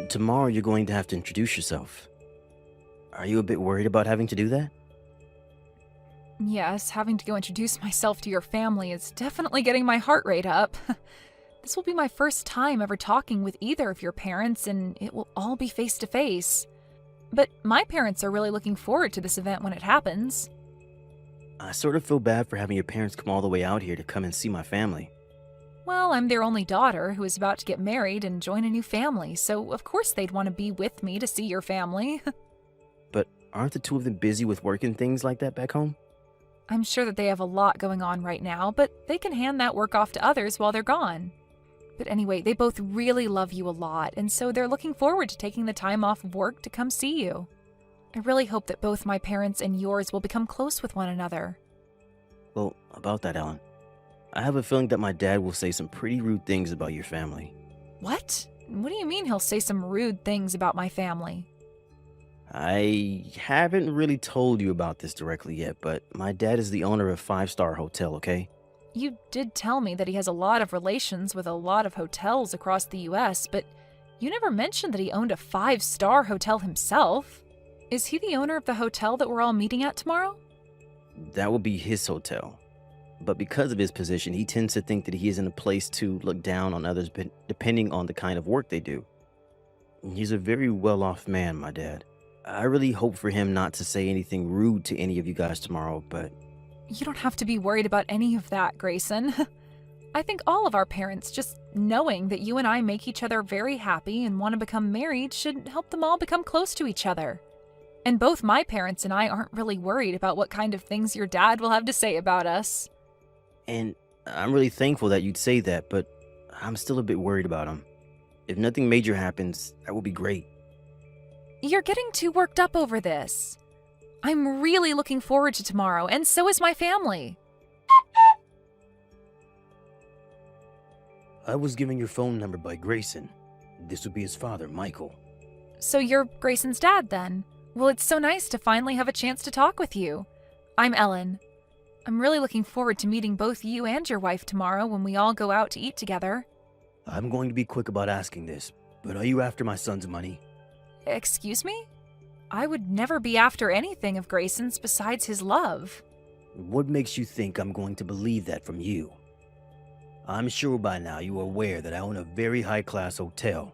Tomorrow you're going to have to introduce yourself. Are you a bit worried about having to do that? Yes, having to go introduce myself to your family is definitely getting my heart rate up. This will be my first time ever talking with either of your parents, and it will all be face to face. But my parents are really looking forward to this event when it happens. I sort of feel bad for having your parents come all the way out here to come and see my family. Well, I'm their only daughter who is about to get married and join a new family, so of course they'd want to be with me to see your family. But aren't the two of them busy with work and things like that back home? I'm sure that they have a lot going on right now, but they can hand that work off to others while they're gone. But anyway, they both really love you a lot, and so they're looking forward to taking the time off of work to come see you. I really hope that both my parents and yours will become close with one another. Well, about that, Ellen. I have a feeling that my dad will say some pretty rude things about your family. What? What do you mean he'll say some rude things about my family? I haven't really told you about this directly yet, but my dad is the owner of a five-star hotel, okay? You did tell me that he has a lot of relations with a lot of hotels across the US, but you never mentioned that he owned a 5-star hotel himself. Is he the owner of the hotel that we're all meeting at tomorrow? That will be his hotel. But because of his position, he tends to think that he is in a place to look down on others depending on the kind of work they do. He's a very well-off man, my dad. I really hope for him not to say anything rude to any of you guys tomorrow, but... You don't have to be worried about any of that, Grayson. I think all of our parents, just knowing that you and I make each other very happy and want to become married, should help them all become close to each other. And both my parents and I aren't really worried about what kind of things your dad will have to say about us. And I'm really thankful that you'd say that, but I'm still a bit worried about him. If nothing major happens, that would be great. You're getting too worked up over this. I'm really looking forward to tomorrow, and so is my family. I was given your phone number by Grayson. This would be his father, Michael. So you're Grayson's dad, then? Well, it's so nice to finally have a chance to talk with you. I'm Ellen. I'm really looking forward to meeting both you and your wife tomorrow when we all go out to eat together. I'm going to be quick about asking this, but are you after my son's money? Excuse me? I would never be after anything of Grayson's besides his love. What makes you think I'm going to believe that from you? I'm sure by now you are aware that I own a very high-class hotel,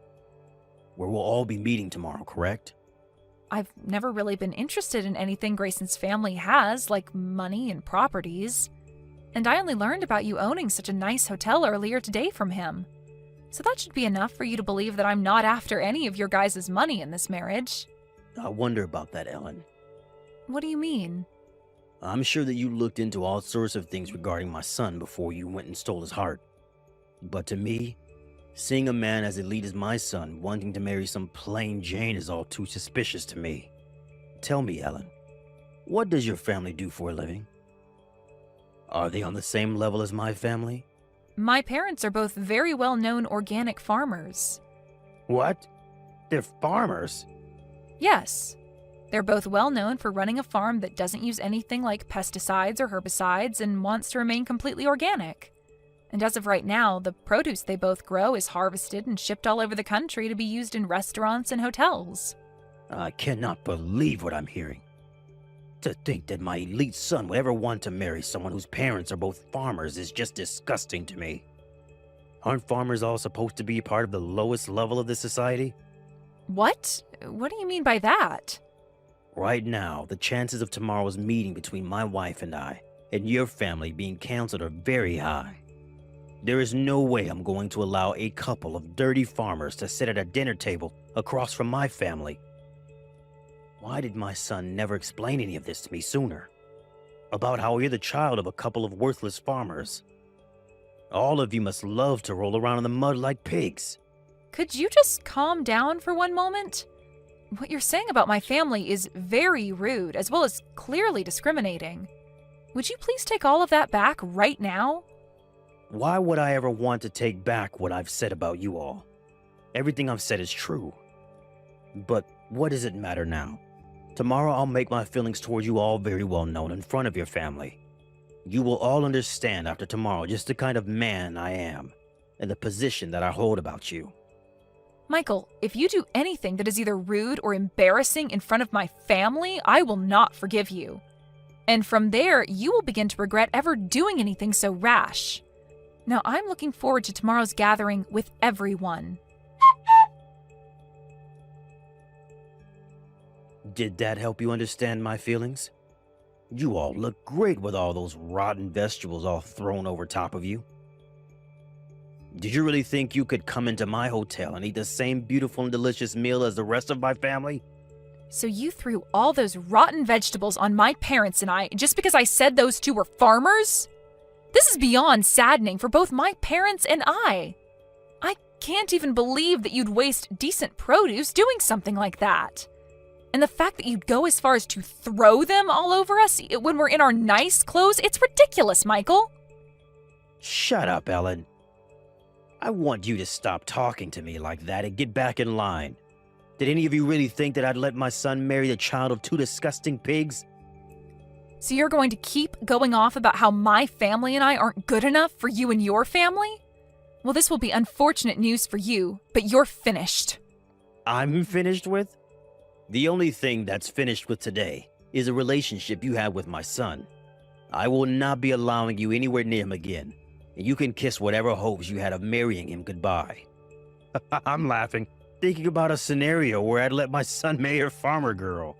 where we'll all be meeting tomorrow, correct? I've never really been interested in anything Grayson's family has, like money and properties. And I only learned about you owning such a nice hotel earlier today from him. So that should be enough for you to believe that I'm not after any of your guys' money in this marriage. I wonder about that, Ellen. What do you mean? I'm sure that you looked into all sorts of things regarding my son before you went and stole his heart. But to me, seeing a man as elite as my son wanting to marry some plain Jane is all too suspicious to me. Tell me, Ellen, what does your family do for a living? Are they on the same level as my family? My parents are both very well-known organic farmers. What? They're farmers? Yes. They're both well-known for running a farm that doesn't use anything like pesticides or herbicides and wants to remain completely organic. And as of right now, the produce they both grow is harvested and shipped all over the country to be used in restaurants and hotels. I cannot believe what I'm hearing. To think that my elite son would ever want to marry someone whose parents are both farmers is just disgusting to me. Aren't farmers all supposed to be part of the lowest level of the society? What? What do you mean by that? Right now, the chances of tomorrow's meeting between my wife and I, and your family being canceled are very high. There is no way I'm going to allow a couple of dirty farmers to sit at a dinner table across from my family. Why did my son never explain any of this to me sooner? About how you're the child of a couple of worthless farmers. All of you must love to roll around in the mud like pigs. Could you just calm down for one moment? What you're saying about my family is very rude, as well as clearly discriminating. Would you please take all of that back right now? Why would I ever want to take back what I've said about you all? Everything I've said is true. But what does it matter now? Tomorrow I'll make my feelings toward you all very well known in front of your family. You will all understand after tomorrow just the kind of man I am and the position that I hold about you. Michael, if you do anything that is either rude or embarrassing in front of my family, I will not forgive you. And from there, you will begin to regret ever doing anything so rash. Now, I'm looking forward to tomorrow's gathering with everyone. Did that help you understand my feelings? You all look great with all those rotten vegetables all thrown over top of you. Did you really think you could come into my hotel and eat the same beautiful and delicious meal as the rest of my family? So you threw all those rotten vegetables on my parents and I just because I said those two were farmers? This is beyond saddening for both my parents and I. I can't even believe that you'd waste decent produce doing something like that. And the fact that you'd go as far as to throw them all over us when we're in our nice clothes, it's ridiculous, Michael. Shut up, Ellen. I want you to stop talking to me like that and get back in line. Did any of you really think that I'd let my son marry the child of two disgusting pigs? So you're going to keep going off about how my family and I aren't good enough for you and your family? Well, this will be unfortunate news for you, but you're finished. I'm finished with? The only thing that's finished with today is a relationship you have with my son. I will not be allowing you anywhere near him again, and you can kiss whatever hopes you had of marrying him goodbye. I'm laughing, thinking about a scenario where I'd let my son marry a farmer girl.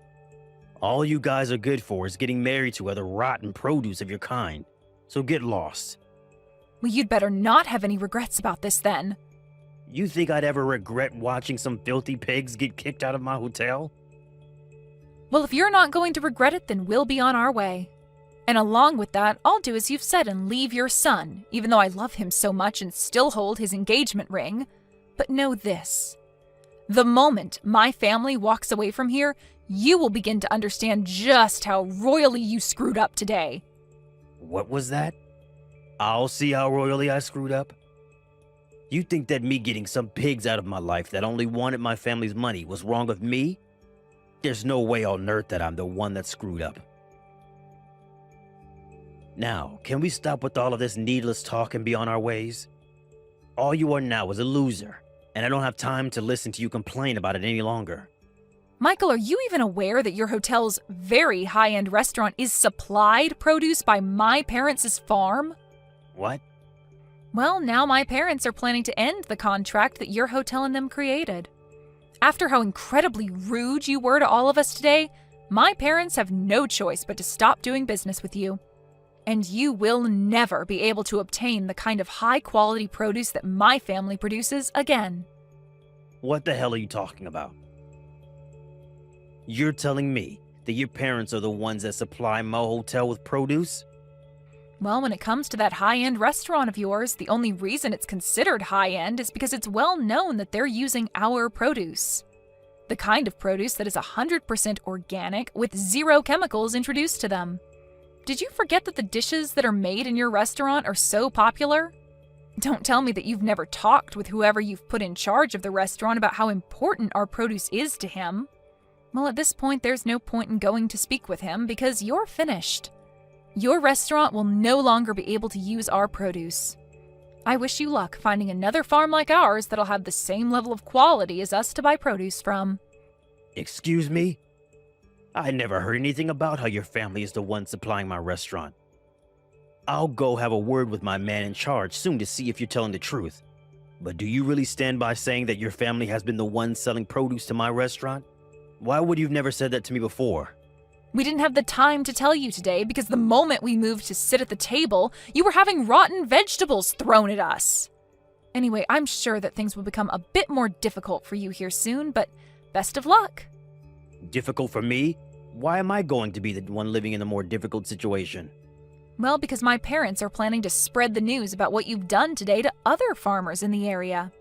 All you guys are good for is getting married to other rotten produce of your kind, so get lost. Well, you'd better not have any regrets about this then. You think I'd ever regret watching some filthy pigs get kicked out of my hotel? Well, if you're not going to regret it, then we'll be on our way. And along with that, I'll do as you've said and leave your son, even though I love him so much and still hold his engagement ring. But know this. The moment my family walks away from here, you will begin to understand just how royally you screwed up today. What was that? I'll see how royally I screwed up? You think that me getting some pigs out of my life that only wanted my family's money was wrong of me? There's no way on earth that I'm the one that screwed up. Now, can we stop with all of this needless talk and be on our ways? All you are now is a loser, and I don't have time to listen to you complain about it any longer. Michael, are you even aware that your hotel's very high-end restaurant is supplied produce by my parents' farm? What? Well, now my parents are planning to end the contract that your hotel and them created. After how incredibly rude you were to all of us today, my parents have no choice but to stop doing business with you. And you will never be able to obtain the kind of high-quality produce that my family produces again. What the hell are you talking about? You're telling me that your parents are the ones that supply my hotel with produce? Well, when it comes to that high-end restaurant of yours, the only reason it's considered high-end is because it's well known that they're using our produce. The kind of produce that is 100% organic with zero chemicals introduced to them. Did you forget that the dishes that are made in your restaurant are so popular? Don't tell me that you've never talked with whoever you've put in charge of the restaurant about how important our produce is to him. Well, at this point, there's no point in going to speak with him because you're finished. Your restaurant will no longer be able to use our produce. I wish you luck finding another farm like ours that'll have the same level of quality as us to buy produce from. Excuse me? I never heard anything about how your family is the one supplying my restaurant. I'll go have a word with my man in charge soon to see if you're telling the truth. But do you really stand by saying that your family has been the one selling produce to my restaurant? Why would you have never said that to me before? We didn't have the time to tell you today because the moment we moved to sit at the table, you were having rotten vegetables thrown at us. Anyway, I'm sure that things will become a bit more difficult for you here soon, but best of luck. Difficult for me? Why am I going to be the one living in a more difficult situation? Well, because my parents are planning to spread the news about what you've done today to other farmers in the area.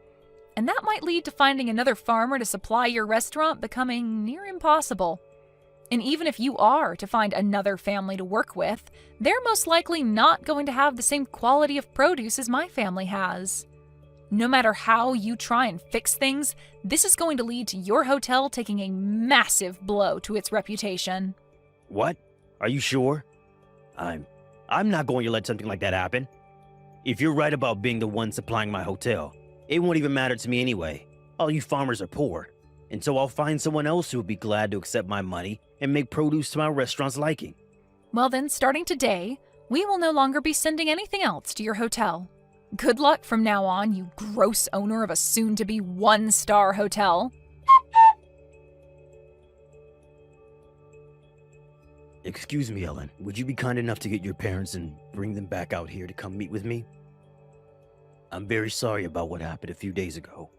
And that might lead to finding another farmer to supply your restaurant becoming near impossible. And even if you are to find another family to work with, they're most likely not going to have the same quality of produce as my family has. No matter how you try and fix things, this is going to lead to your hotel taking a massive blow to its reputation. What? Are you sure? I'm not going to let something like that happen. If you're right about being the one supplying my hotel, it won't even matter to me anyway. All you farmers are poor, and so I'll find someone else who would be glad to accept my money and make produce to my restaurant's liking. Well then, starting today, we will no longer be sending anything else to your hotel. Good luck from now on, you gross owner of a soon-to-be one-star hotel. Excuse me, Ellen. Would you be kind enough to get your parents and bring them back out here to come meet with me? I'm very sorry about what happened a few days ago.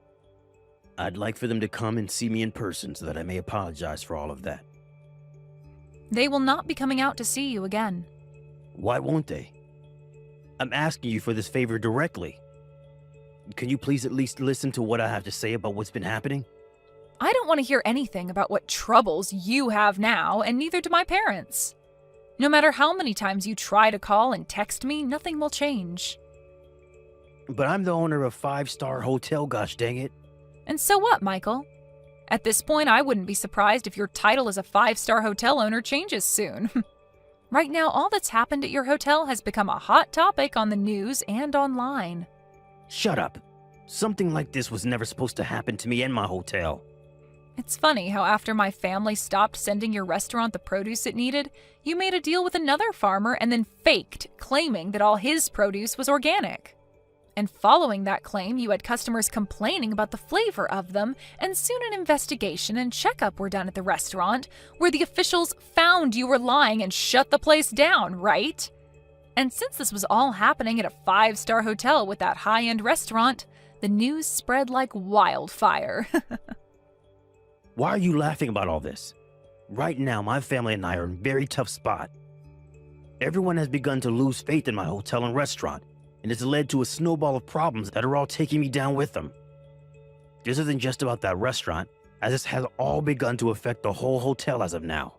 I'd like for them to come and see me in person so that I may apologize for all of that. They will not be coming out to see you again. Why won't they? I'm asking you for this favor directly. Can you please at least listen to what I have to say about what's been happening? I don't want to hear anything about what troubles you have now, and neither do my parents. No matter how many times you try to call and text me, nothing will change. But I'm the owner of a 5-star hotel, gosh dang it. And so what, Michael? At this point, I wouldn't be surprised if your title as a 5-star hotel owner changes soon. Right now, all that's happened at your hotel has become a hot topic on the news and online. Shut up. Something like this was never supposed to happen to me and my hotel. It's funny how after my family stopped sending your restaurant the produce it needed, you made a deal with another farmer and then faked, claiming that all his produce was organic. And following that claim, you had customers complaining about the flavor of them, and soon an investigation and checkup were done at the restaurant, where the officials found you were lying and shut the place down, right? And since this was all happening at a 5-star hotel with that high-end restaurant, the news spread like wildfire. Why are you laughing about all this? Right now, my family and I are in a very tough spot. Everyone has begun to lose faith in my hotel and restaurant, and it's led to a snowball of problems that are all taking me down with them. This isn't just about that restaurant, as this has all begun to affect the whole hotel as of now.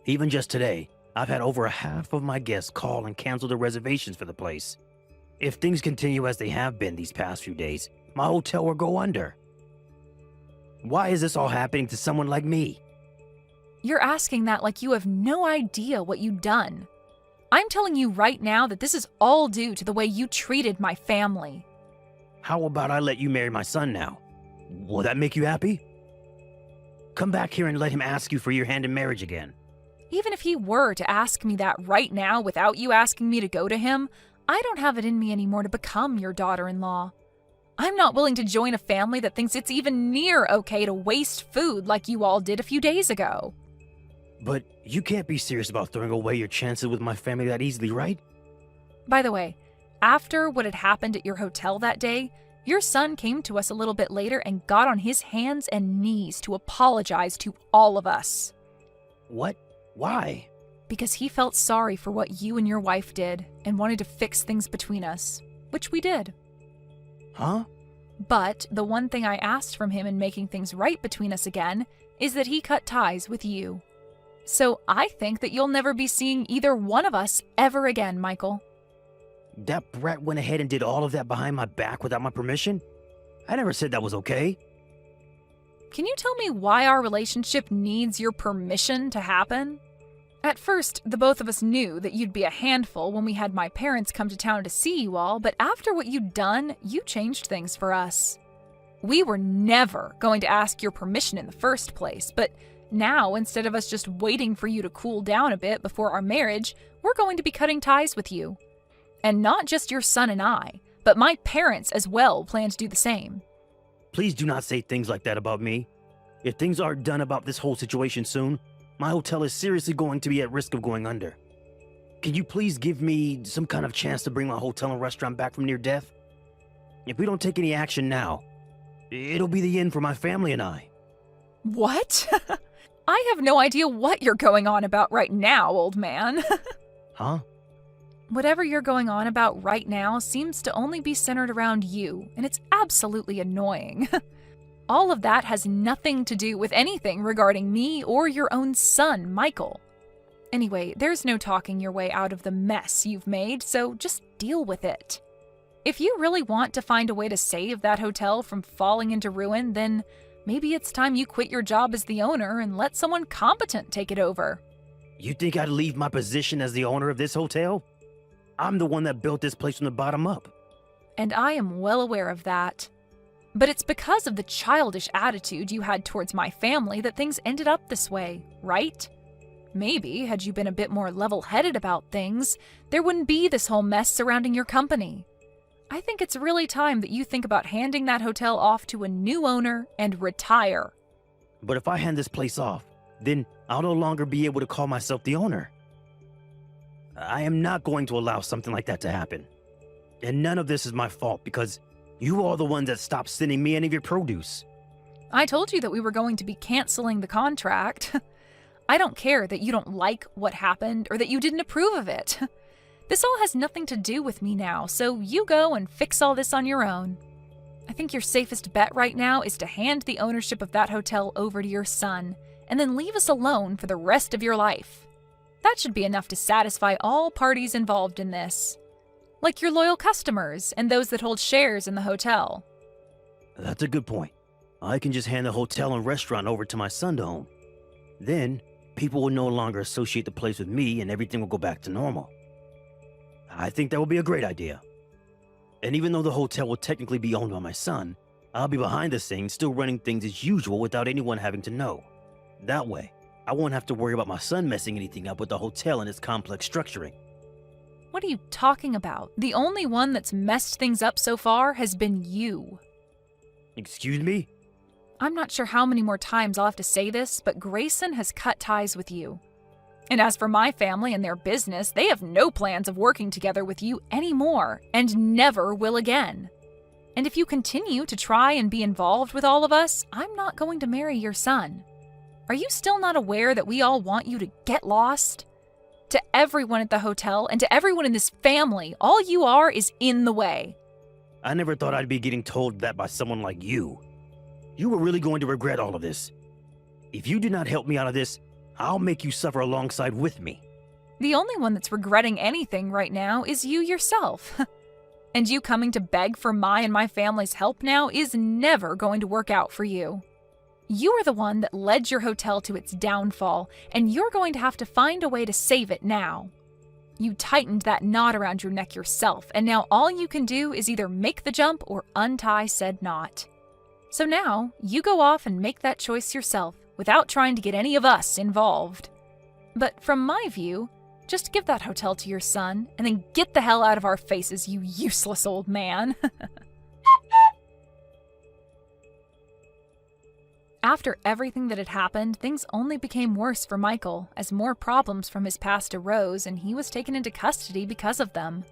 Even just today, I've had over half of my guests call and cancel their reservations for the place. If things continue as they have been these past few days, my hotel will go under. Why is this all happening to someone like me? You're asking that like you have no idea what you've done. I'm telling you right now that this is all due to the way you treated my family. How about I let you marry my son now? Will that make you happy? Come back here and let him ask you for your hand in marriage again. Even if he were to ask me that right now without you asking me to go to him, I don't have it in me anymore to become your daughter-in-law. I'm not willing to join a family that thinks it's even near okay to waste food like you all did a few days ago. But you can't be serious about throwing away your chances with my family that easily, right? By the way, after what had happened at your hotel that day, your son came to us a little bit later and got on his hands and knees to apologize to all of us. What? Why? Because he felt sorry for what you and your wife did and wanted to fix things between us, which we did. Huh? But the one thing I asked from him in making things right between us again is that he cut ties with you. So I think that you'll never be seeing either one of us ever again, Michael. That brat went ahead and did all of that behind my back without my permission? I never said that was okay. Can you tell me why our relationship needs your permission to happen? At first, the both of us knew that you'd be a handful when we had my parents come to town to see you all, but after what you'd done, you changed things for us. We were never going to ask your permission in the first place, but now, instead of us just waiting for you to cool down a bit before our marriage, we're going to be cutting ties with you. And not just your son and I, but my parents as well plan to do the same. Please do not say things like that about me. If things aren't done about this whole situation soon, my hotel is seriously going to be at risk of going under. Can you please give me some kind of chance to bring my hotel and restaurant back from near death? If we don't take any action now, it'll be the end for my family and I. What? I have no idea what you're going on about right now, old man. Huh? Whatever you're going on about right now seems to only be centered around you, and it's absolutely annoying. All of that has nothing to do with anything regarding me or your own son, Michael. Anyway, there's no talking your way out of the mess you've made, so just deal with it. If you really want to find a way to save that hotel from falling into ruin, then maybe it's time you quit your job as the owner and let someone competent take it over. You think I'd leave my position as the owner of this hotel? I'm the one that built this place from the bottom up. And I am well aware of that. But it's because of the childish attitude you had towards my family that things ended up this way, right? Maybe, had you been a bit more level-headed about things, there wouldn't be this whole mess surrounding your company. I think it's really time that you think about handing that hotel off to a new owner and retire. But if I hand this place off, then I'll no longer be able to call myself the owner. I am not going to allow something like that to happen. And none of this is my fault because you are the ones that stopped sending me any of your produce. I told you that we were going to be canceling the contract. I don't care that you don't like what happened or that you didn't approve of it. This all has nothing to do with me now, so you go and fix all this on your own. I think your safest bet right now is to hand the ownership of that hotel over to your son, and then leave us alone for the rest of your life. That should be enough to satisfy all parties involved in this. Like your loyal customers and those that hold shares in the hotel. That's a good point. I can just hand the hotel and restaurant over to my son to own. Then, people will no longer associate the place with me and everything will go back to normal. I think that would be a great idea. And even though the hotel will technically be owned by my son, I'll be behind the scenes still running things as usual without anyone having to know. That way, I won't have to worry about my son messing anything up with the hotel and its complex structuring. What are you talking about? The only one that's messed things up so far has been you. Excuse me? I'm not sure how many more times I'll have to say this, but Grayson has cut ties with you. And as for my family and their business, they have no plans of working together with you anymore, and never will again. And if you continue to try and be involved with all of us, I'm not going to marry your son. Are you still not aware that we all want you to get lost? To everyone at the hotel and to everyone in this family, all you are is in the way. I never thought I'd be getting told that by someone like you. You were really going to regret all of this. If you do not help me out of this, I'll make you suffer alongside with me. The only one that's regretting anything right now is you yourself. And you coming to beg for my and my family's help now is never going to work out for you. You are the one that led your hotel to its downfall, and you're going to have to find a way to save it now. You tightened that knot around your neck yourself, and now all you can do is either make the jump or untie said knot. So now, you go off and make that choice yourself, without trying to get any of us involved. But from my view, just give that hotel to your son, and then get the hell out of our faces, you useless old man. After everything that had happened, things only became worse for Michael, as more problems from his past arose and he was taken into custody because of them.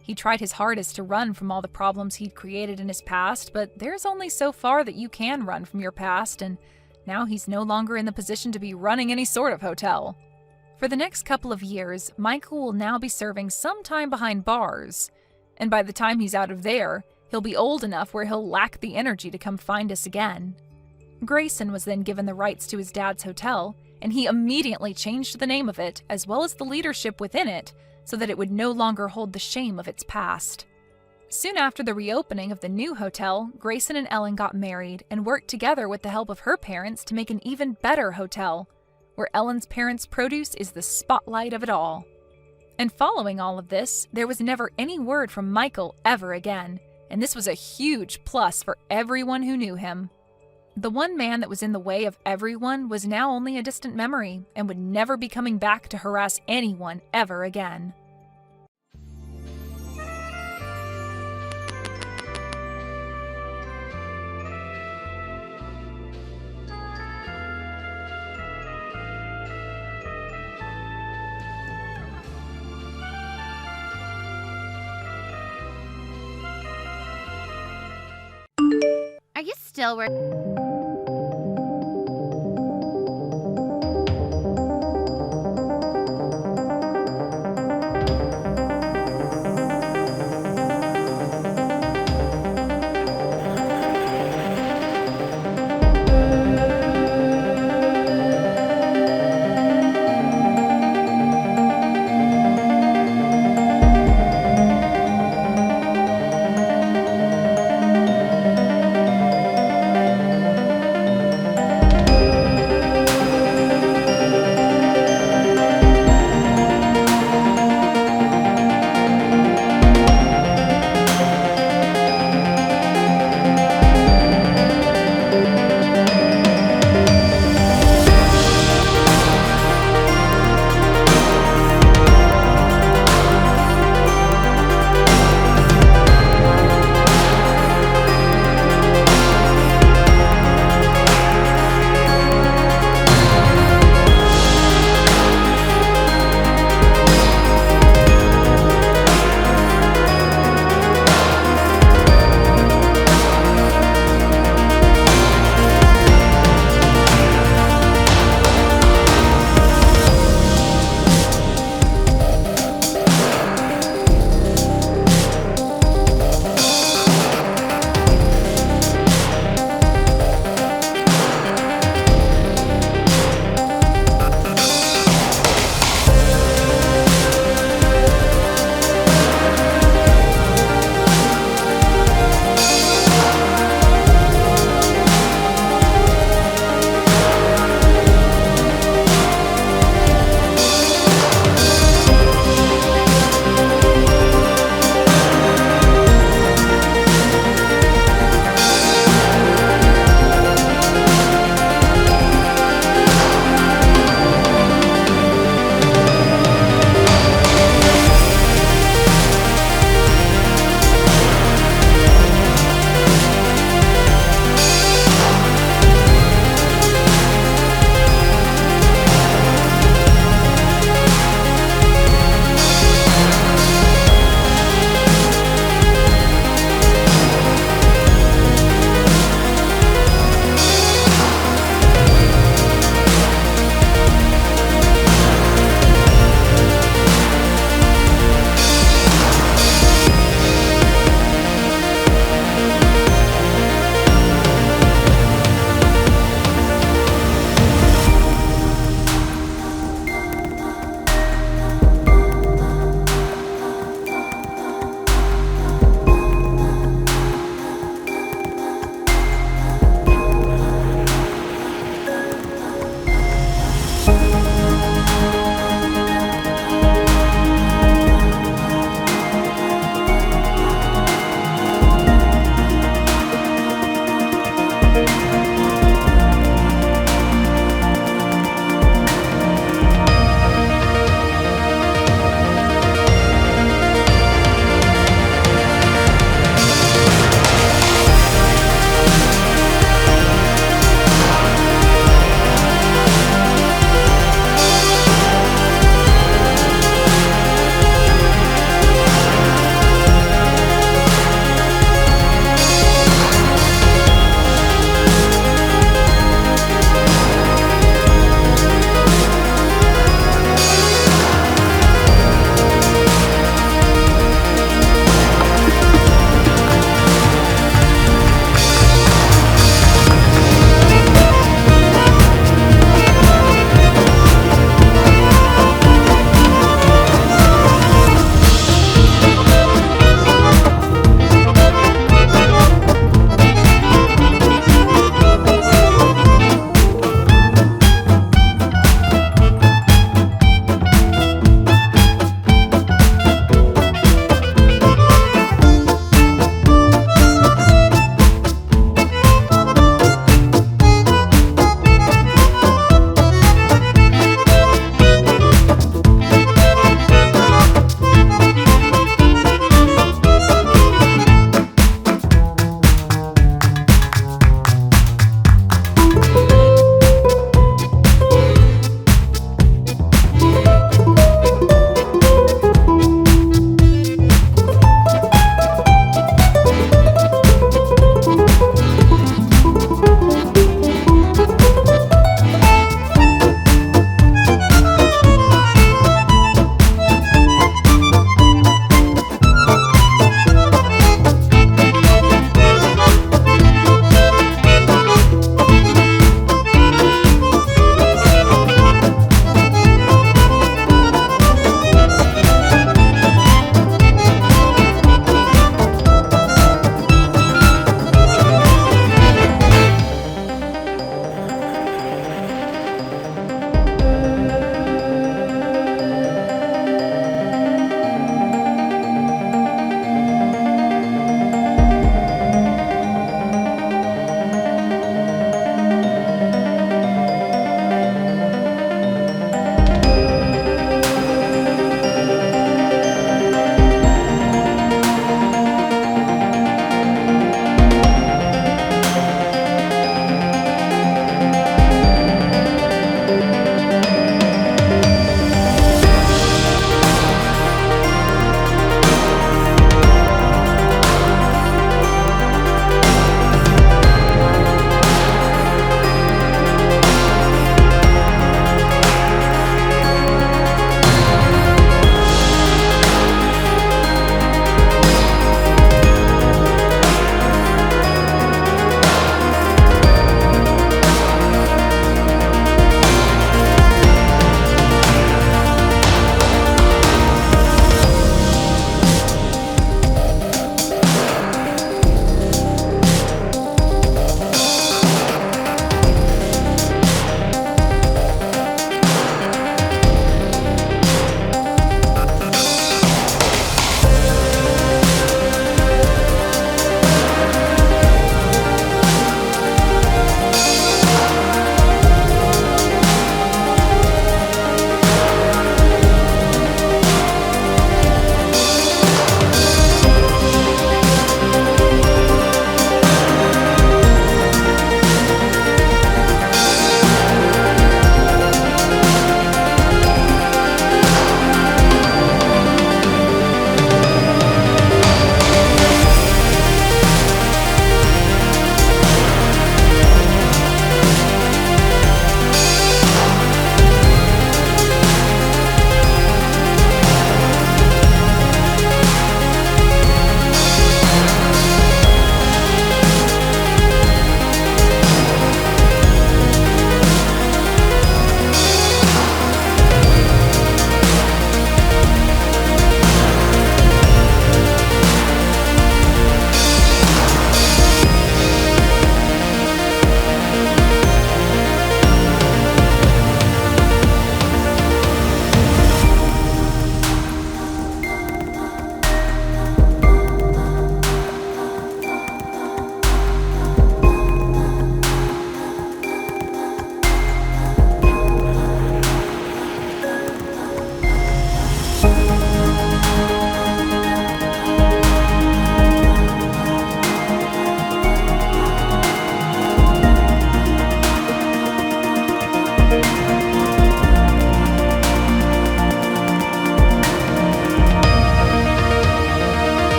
He tried his hardest to run from all the problems he'd created in his past, but there's only so far that you can run from your past, and now he's no longer in the position to be running any sort of hotel. For the next couple of years, Michael will now be serving some time behind bars, and by the time he's out of there, he'll be old enough where he'll lack the energy to come find us again. Grayson was then given the rights to his dad's hotel, and he immediately changed the name of it, as well as the leadership within it, so that it would no longer hold the shame of its past. Soon after the reopening of the new hotel, Grayson and Ellen got married and worked together with the help of her parents to make an even better hotel, where Ellen's parents' produce is the spotlight of it all. And following all of this, there was never any word from Michael ever again, and this was a huge plus for everyone who knew him. The one man that was in the way of everyone was now only a distant memory and would never be coming back to harass anyone ever again. Are you still working?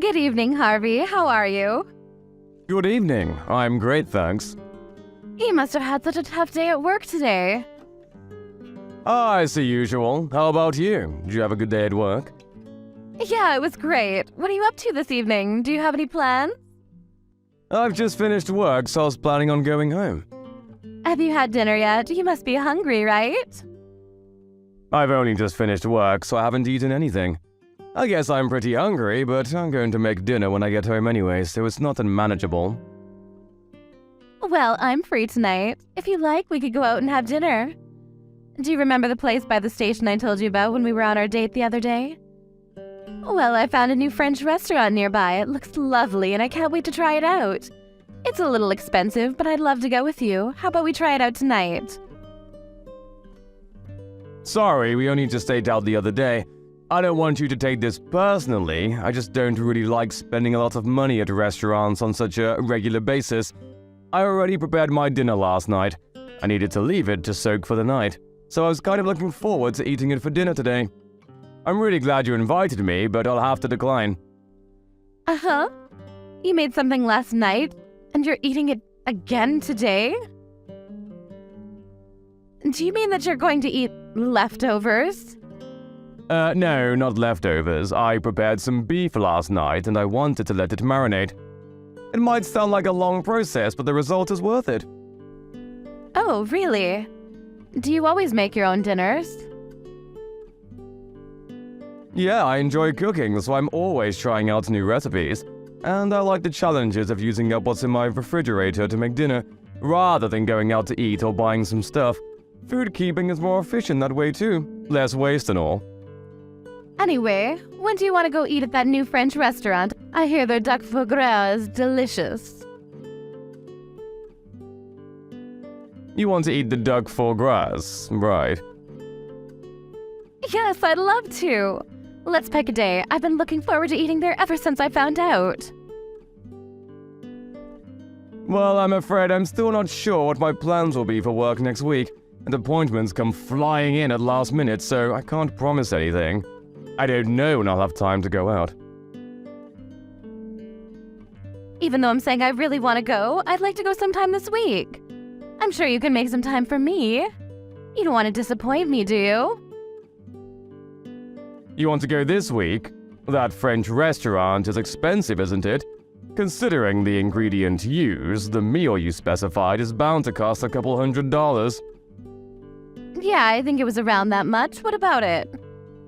Good evening, Harvey. How are you? Good evening. I'm great, thanks. You must have had such a tough day at work today. Ah, it's the usual. How about you? Did you have a good day at work? Yeah, it was great. What are you up to this evening? Do you have any plans? I've just finished work, so I was planning on going home. Have you had dinner yet? You must be hungry, right? I've only just finished work, so I haven't eaten anything. I guess I'm pretty hungry, but I'm going to make dinner when I get home anyway, so it's not unmanageable. Well, I'm free tonight. If you like, we could go out and have dinner. Do you remember the place by the station I told you about when we were on our date the other day? Well, I found a new French restaurant nearby. It looks lovely, and I can't wait to try it out. It's a little expensive, but I'd love to go with you. How about we try it out tonight? Sorry, we only just ate out the other day. I don't want you to take this personally, I just don't really like spending a lot of money at restaurants on such a regular basis. I already prepared my dinner last night. I needed to leave it to soak for the night, so I was kind of looking forward to eating it for dinner today. I'm really glad you invited me, but I'll have to decline. Uh-huh. You made something last night, and you're eating it again today? Do you mean that you're going to eat leftovers? No, not leftovers. I prepared some beef last night and I wanted to let it marinate. It might sound like a long process, but the result is worth it. Oh, really? Do you always make your own dinners? Yeah, I enjoy cooking, so I'm always trying out new recipes. And I like the challenges of using up what's in my refrigerator to make dinner, rather than going out to eat or buying some stuff. Food keeping is more efficient that way too. Less waste and all. Anyway, when do you want to go eat at that new French restaurant? I hear their duck foie gras is delicious. You want to eat the duck foie gras, right? Yes, I'd love to. Let's pick a day. I've been looking forward to eating there ever since I found out. Well, I'm afraid I'm still not sure what my plans will be for work next week, and appointments come flying in at last minute, so I can't promise anything. I don't know when I'll have time to go out. Even though I'm saying I really want to go, I'd like to go sometime this week. I'm sure you can make some time for me. You don't want to disappoint me, do you? You want to go this week? That French restaurant is expensive, isn't it? Considering the ingredient used, the meal you specified is bound to cost a couple $100. Yeah, I think it was around that much. What about it?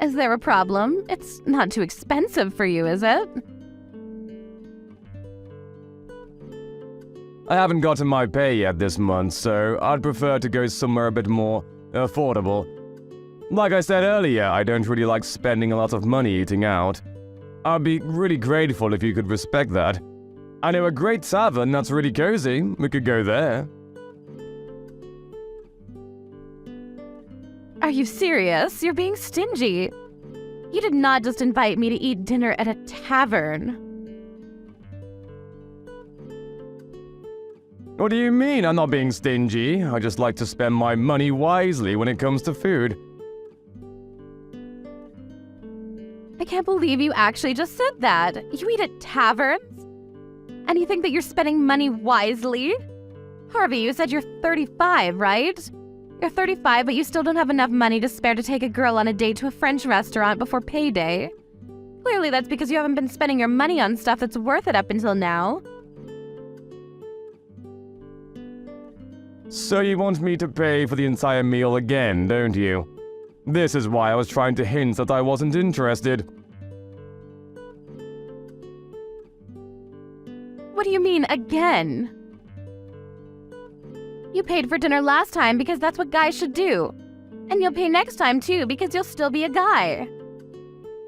Is there a problem? It's not too expensive for you, is it? I haven't gotten my pay yet this month, so I'd prefer to go somewhere a bit more affordable. Like I said earlier, I don't really like spending a lot of money eating out. I'd be really grateful if you could respect that. I know a great tavern that's really cozy. We could go there. Are you serious? You're being stingy. You did not just invite me to eat dinner at a tavern. What do you mean I'm not being stingy? I just like to spend my money wisely when it comes to food. I can't believe you actually just said that. You eat at taverns? And you think that you're spending money wisely? Harvey, you said you're 35, right? You're 35, but you still don't have enough money to spare to take a girl on a date to a French restaurant before payday. Clearly that's because you haven't been spending your money on stuff that's worth it up until now. So you want me to pay for the entire meal again, don't you? This is why I was trying to hint that I wasn't interested. What do you mean, again? You paid for dinner last time because that's what guys should do. And you'll pay next time too because you'll still be a guy.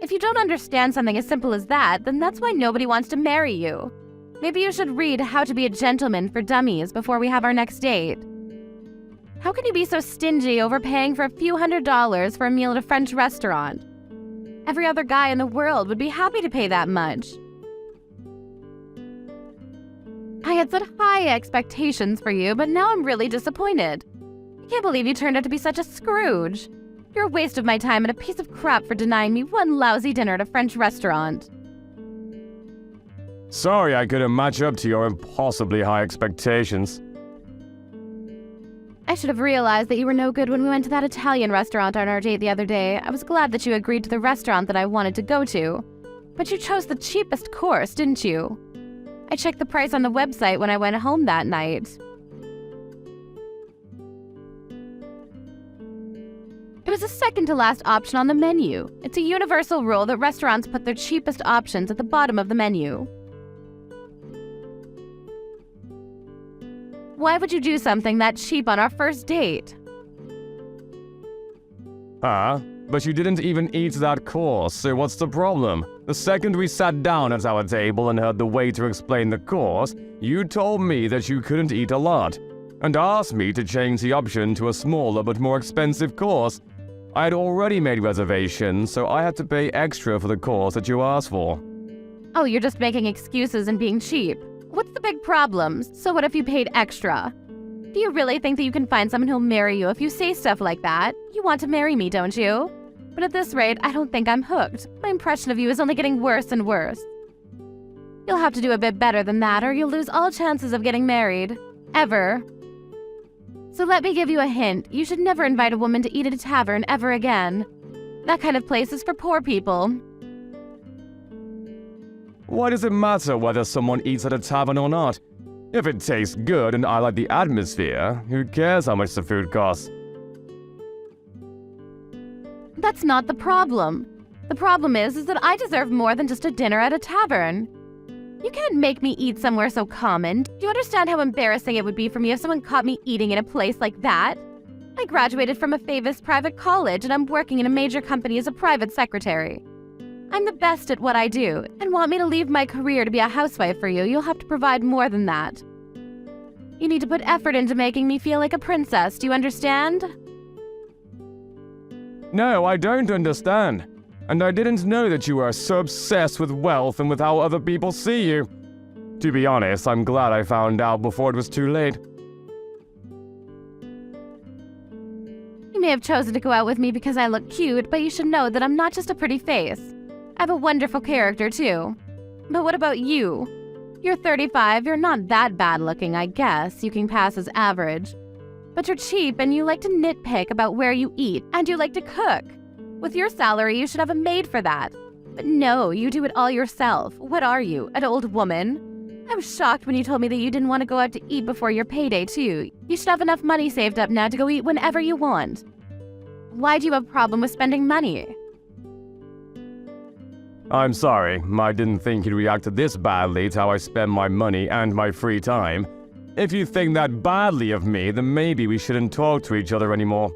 If you don't understand something as simple as that, then that's why nobody wants to marry you. Maybe you should read How to Be a Gentleman for Dummies before we have our next date. How can you be so stingy overpaying for a few $100s for a meal at a French restaurant? Every other guy in the world would be happy to pay that much. I had set high expectations for you, but now I'm really disappointed. I can't believe you turned out to be such a Scrooge. You're a waste of my time and a piece of crap for denying me one lousy dinner at a French restaurant. Sorry I couldn't match up to your impossibly high expectations. I should have realized that you were no good when we went to that Italian restaurant on our date the other day. I was glad that you agreed to the restaurant that I wanted to go to. But you chose the cheapest course, didn't you? I checked the price on the website when I went home that night. It was the second to last option on the menu. It's a universal rule that restaurants put their cheapest options at the bottom of the menu. Why would you do something that cheap on our first date? But you didn't even eat that course, so what's the problem? The second we sat down at our table and heard the waiter explain the course, you told me that you couldn't eat a lot, and asked me to change the option to a smaller but more expensive course. I had already made reservations, so I had to pay extra for the course that you asked for. Oh, you're just making excuses and being cheap. What's the big problem? So what if you paid extra? Do you really think that you can find someone who'll marry you if you say stuff like that? You want to marry me, don't you? But at this rate, I don't think I'm hooked. My impression of you is only getting worse and worse. You'll have to do a bit better than that, or you'll lose all chances of getting married. Ever. So let me give you a hint. You should never invite a woman to eat at a tavern ever again. That kind of place is for poor people. Why does it matter whether someone eats at a tavern or not? If it tastes good and I like the atmosphere, who cares how much the food costs? That's not the problem. The problem is that I deserve more than just a dinner at a tavern. You can't make me eat somewhere so common. Do you understand how embarrassing it would be for me if someone caught me eating in a place like that? I graduated from a famous private college and I'm working in a major company as a private secretary. I'm the best at what I do, and want me to leave my career to be a housewife for you, you'll have to provide more than that. You need to put effort into making me feel like a princess, do you understand? No, I don't understand. And I didn't know that you were so obsessed with wealth and with how other people see you. To be honest, I'm glad I found out before it was too late. You may have chosen to go out with me because I look cute, but you should know that I'm not just a pretty face. I have a wonderful character, too. But what about you? You're 35, you're not that bad looking, I guess. You can pass as average. But you're cheap and you like to nitpick about where you eat, and you like to cook. With your salary, you should have a maid for that. But no, you do it all yourself. What are you, an old woman? I was shocked when you told me that you didn't want to go out to eat before your payday, too. You should have enough money saved up now to go eat whenever you want. Why do you have a problem with spending money? I'm sorry, I didn't think you'd react this badly to how I spend my money and my free time. If you think that badly of me, then maybe we shouldn't talk to each other anymore.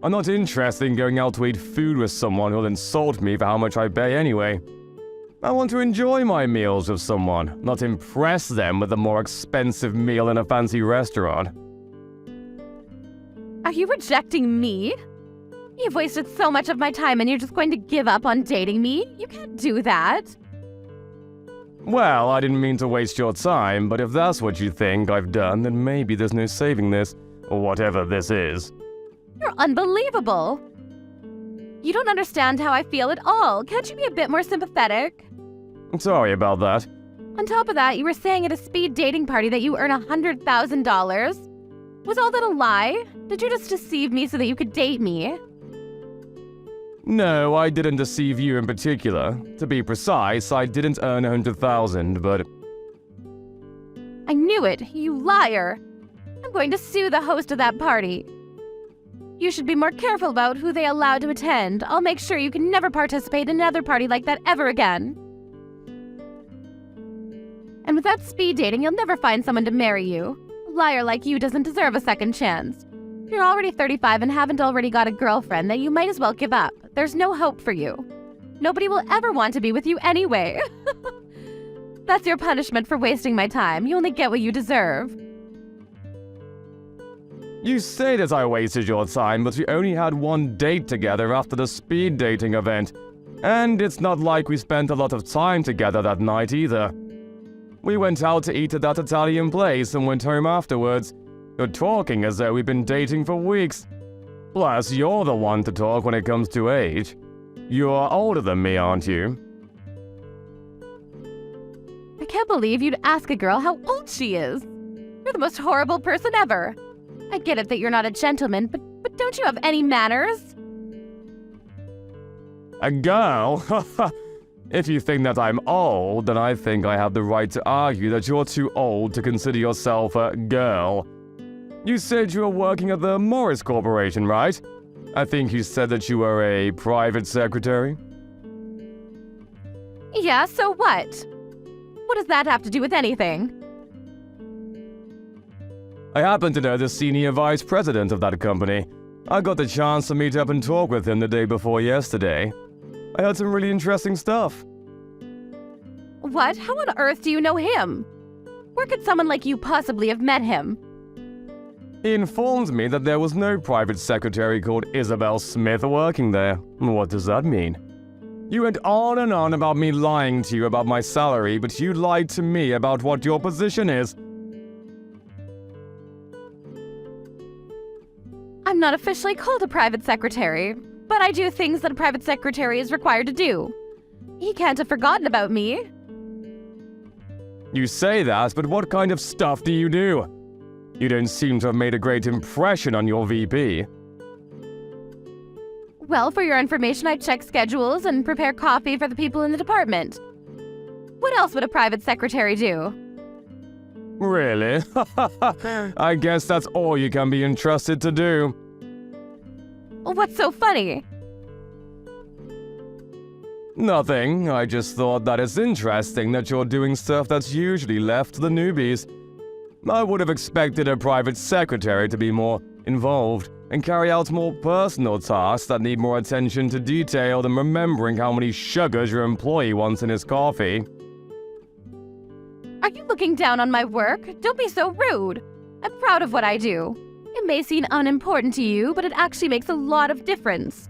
I'm not interested in going out to eat food with someone who'll insult me for how much I pay anyway. I want to enjoy my meals with someone, not impress them with a more expensive meal in a fancy restaurant. Are you rejecting me? You've wasted so much of my time and you're just going to give up on dating me? You can't do that. Well, I didn't mean to waste your time, but if that's what you think I've done, then maybe there's no saving this, or whatever this is. You're unbelievable. You don't understand how I feel at all. Can't you be a bit more sympathetic? Sorry about that. On top of that, you were saying at a speed dating party that you earn $100,000. Was all that a lie? Did you just deceive me so that you could date me? No, I didn't deceive you in particular. To be precise, I didn't earn 100,000, but... I knew it, you liar! I'm going to sue the host of that party. You should be more careful about who they allow to attend. I'll make sure you can never participate in another party like that ever again. And without speed dating, you'll never find someone to marry you. A liar like you doesn't deserve a second chance. If you're already 35 and haven't already got a girlfriend, then you might as well give up. There's no hope for you. Nobody will ever want to be with you anyway. That's your punishment for wasting my time. You only get what you deserve. You say that I wasted your time, but we only had one date together after the speed dating event. And it's not like we spent a lot of time together that night either. We went out to eat at that Italian place and went home afterwards. You're talking as though we've been dating for weeks. Plus, you're the one to talk when it comes to age. You're older than me, aren't you? I can't believe you'd ask a girl how old she is. You're the most horrible person ever. I get it that you're not a gentleman, but don't you have any manners? A girl? If you think that I'm old, then I think I have the right to argue that you're too old to consider yourself a girl. You said you were working at the Morris Corporation, right? I think you said that you were a private secretary. Yeah, so what? What does that have to do with anything? I happen to know the senior vice president of that company. I got the chance to meet up and talk with him the day before yesterday. I heard some really interesting stuff. What? How on earth do you know him? Where could someone like you possibly have met him? He informed me that there was no private secretary called Isabel Smith working there. What does that mean? You went on and on about me lying to you about my salary, but you lied to me about what your position is. I'm not officially called a private secretary, but I do things that a private secretary is required to do. He can't have forgotten about me. You say that, but what kind of stuff do you do? You don't seem to have made a great impression on your VP. Well, for your information, I check schedules and prepare coffee for the people in the department. What else would a private secretary do? Really? I guess that's all you can be entrusted to do. What's so funny? Nothing. I just thought that it's interesting that you're doing stuff that's usually left to the newbies. I would have expected a private secretary to be more involved and carry out more personal tasks that need more attention to detail than remembering how many sugars your employee wants in his coffee. Are you looking down on my work? Don't be so rude. I'm proud of what I do. It may seem unimportant to you, but it actually makes a lot of difference.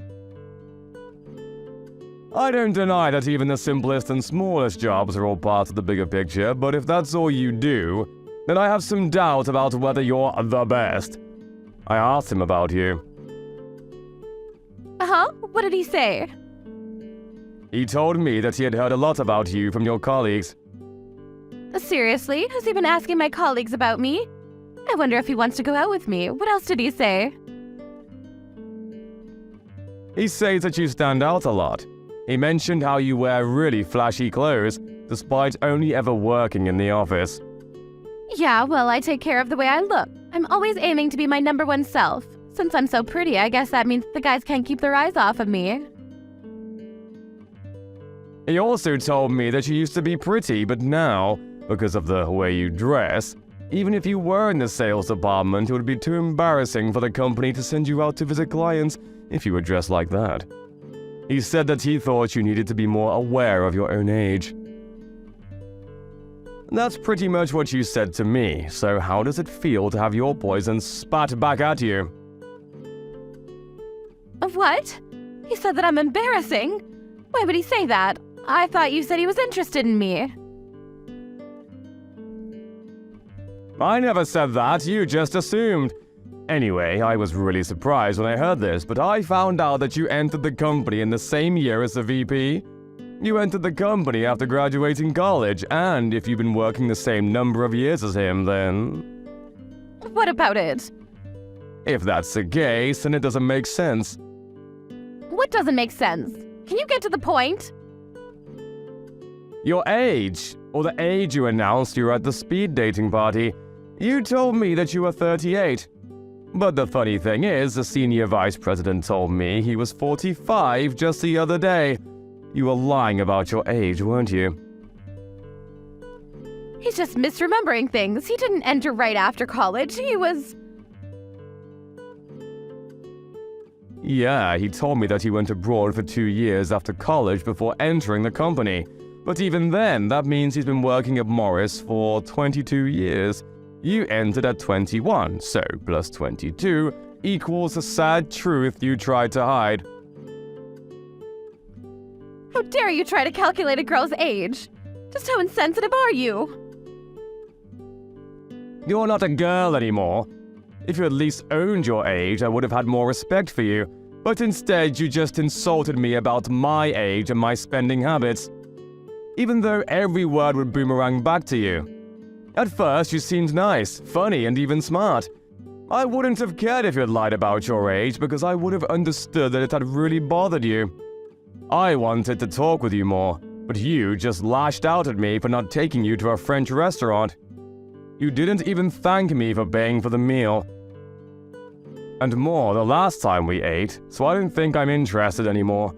I don't deny that even the simplest and smallest jobs are all part of the bigger picture, but if that's all you do, then I have some doubt about whether you're the best. I asked him about you. Uh-huh? What did he say? He told me that he had heard a lot about you from your colleagues. Seriously? Has he been asking my colleagues about me? I wonder if he wants to go out with me. What else did he say? He says that you stand out a lot. He mentioned how you wear really flashy clothes, despite only ever working in the office. Yeah, well, I take care of the way I look. I'm always aiming to be my #1 self. Since I'm so pretty, I guess that means the guys can't keep their eyes off of me. He also told me that you used to be pretty, but now, because of the way you dress, even if you were in the sales department, it would be too embarrassing for the company to send you out to visit clients if you were dressed like that. He said that he thought you needed to be more aware of your own age. That's pretty much what you said to me, so how does it feel to have your poison spat back at you? What? He said that I'm embarrassing? Why would he say that? I thought you said he was interested in me. I never said that, you just assumed. Anyway, I was really surprised when I heard this, but I found out that you entered the company in the same year as the VP. You entered the company after graduating college, and if you've been working the same number of years as him, then... What about it? If that's the case, then it doesn't make sense. What doesn't make sense? Can you get to the point? Your age, or the age you announced you were at the speed dating party. You told me that you were 38. But the funny thing is, the senior vice president told me he was 45 just the other day. You were lying about your age, weren't you? He's just misremembering things. He didn't enter right after college. He was... Yeah, he told me that he went abroad for 2 years after college before entering the company. But even then, that means he's been working at Morris for 22 years. You entered at 21, so plus 22 equals the sad truth you tried to hide. How dare you try to calculate a girl's age? Just how insensitive are you? You're not a girl anymore. If you at least owned your age, I would have had more respect for you. But instead, you just insulted me about my age and my spending habits. even though every word would boomerang back to you. At first, you seemed nice, funny, and even smart. I wouldn't have cared if you had lied about your age because I would have understood that it had really bothered you. I wanted to talk with you more, but you just lashed out at me for not taking you to a French restaurant. You didn't even thank me for paying for the meal. And more the last time we ate, so I don't think I'm interested anymore.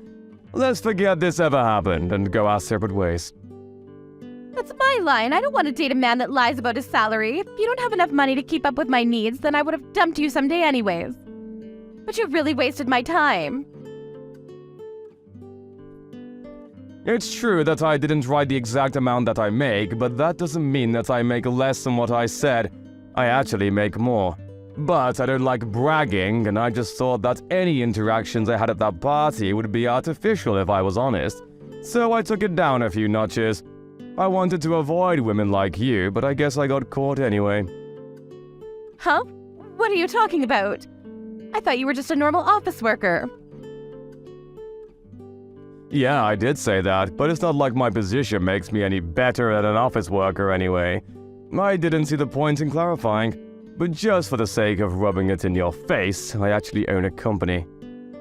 Let's forget this ever happened and go our separate ways. That's my line. I don't want to date a man that lies about his salary. If you don't have enough money to keep up with my needs, then I would have dumped you someday anyways. But you've really wasted my time. It's true that I didn't write the exact amount that I make, but that doesn't mean that I make less than what I said. I actually make more. But I don't like bragging, and I just thought that any interactions I had at that party would be artificial if I was honest. So I took it down a few notches. I wanted to avoid women like you, but I guess I got caught anyway. Huh? What are you talking about? I thought you were just a normal office worker. Yeah, I did say that, but it's not like my position makes me any better than an office worker anyway. I didn't see the point in clarifying, but just for the sake of rubbing it in your face, I actually own a company.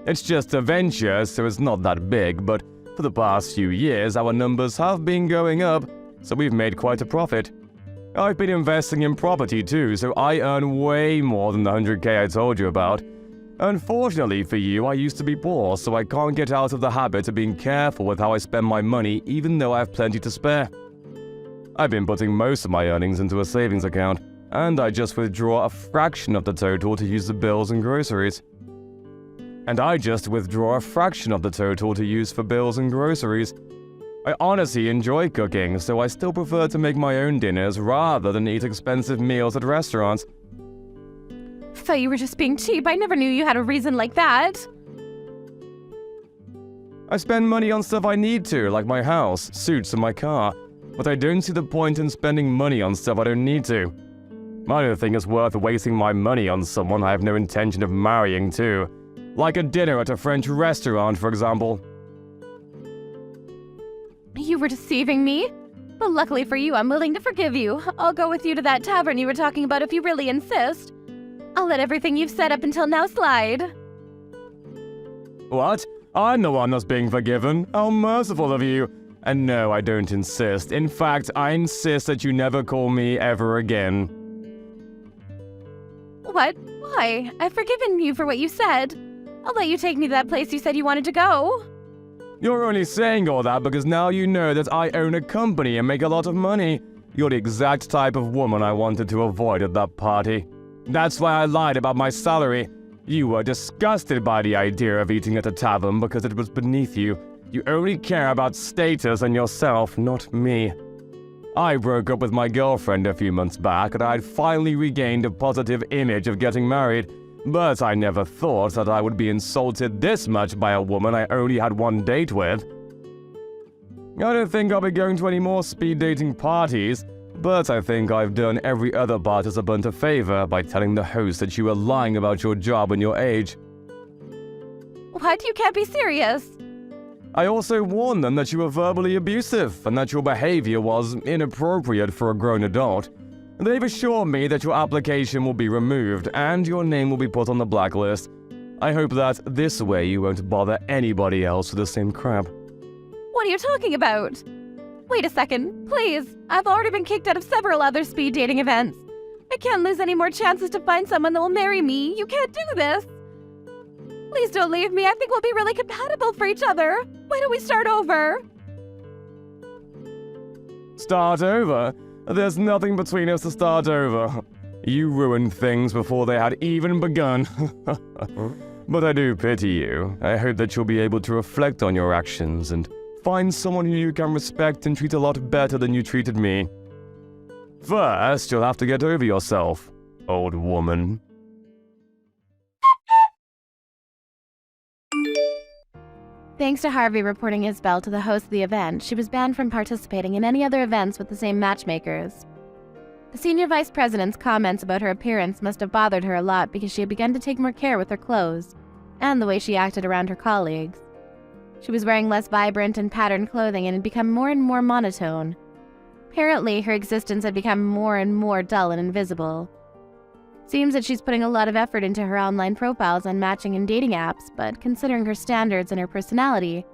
It's just a venture, so it's not that big, but for the past few years our numbers have been going up, so we've made quite a profit. I've been investing in property too, so I earn way more than the 100K I told you about. Unfortunately for you, I used to be poor, so I can't get out of the habit of being careful with how I spend my money even though I have plenty to spare. I've been putting most of my earnings into a savings account, and I just withdraw a fraction of the total to use the bills and groceries. I honestly enjoy cooking, so I still prefer to make my own dinners rather than eat expensive meals at restaurants. I thought you were just being cheap. I never knew you had a reason like that. I spend money on stuff I need to, like my house, suits, and my car, but I don't see the point in spending money on stuff I don't need to. I don't think it's worth wasting my money on someone I have no intention of marrying too. Like a dinner at a French restaurant, for example. You were deceiving me? But luckily for you, I'm willing to forgive you. I'll go with you to that tavern you were talking about if you really insist. I'll let everything you've said up until now slide. What? I'm the one that's being forgiven. How merciful of you. And no, I don't insist. In fact, I insist that you never call me ever again. What? Why? I've forgiven you for what you said. I'll let you take me to that place you said you wanted to go. You're only saying all that because now you know that I own a company and make a lot of money. You're the exact type of woman I wanted to avoid at that party. That's why I lied about my salary. You were disgusted by the idea of eating at a tavern because it was beneath you. You only care about status and yourself, not me. I broke up with my girlfriend a few months back and I had finally regained a positive image of getting married. But I never thought that I would be insulted this much by a woman I only had one date with. I don't think I'll be going to any more speed dating parties, but I think I've done every other participant a favor by telling the host that you were lying about your job and your age. What? You can't be serious. I also warned them that you were verbally abusive and that your behavior was inappropriate for a grown adult. They've assured me that your application will be removed and your name will be put on the blacklist. I hope that this way you won't bother anybody else with the same crap. What are you talking about? Wait a second, please. I've already been kicked out of several other speed dating events. I can't lose any more chances to find someone that will marry me. You can't do this. Please don't leave me. I think we'll be really compatible for each other. Why don't we start over? Start over? There's nothing between us to start over. You ruined things before they had even begun. But I do pity you. I hope that you'll be able to reflect on your actions and find someone who you can respect and treat a lot better than you treated me. First, you'll have to get over yourself, old woman. Thanks to Harvey reporting Isabel to the host of the event, she was banned from participating in any other events with the same matchmakers. The senior vice president's comments about her appearance must have bothered her a lot because she had begun to take more care with her clothes and the way she acted around her colleagues. She was wearing less vibrant and patterned clothing and had become more and more monotone. Apparently, her existence had become more and more dull and invisible. Seems that she's putting a lot of effort into her online profiles on matching and dating apps, but considering her standards and her personality,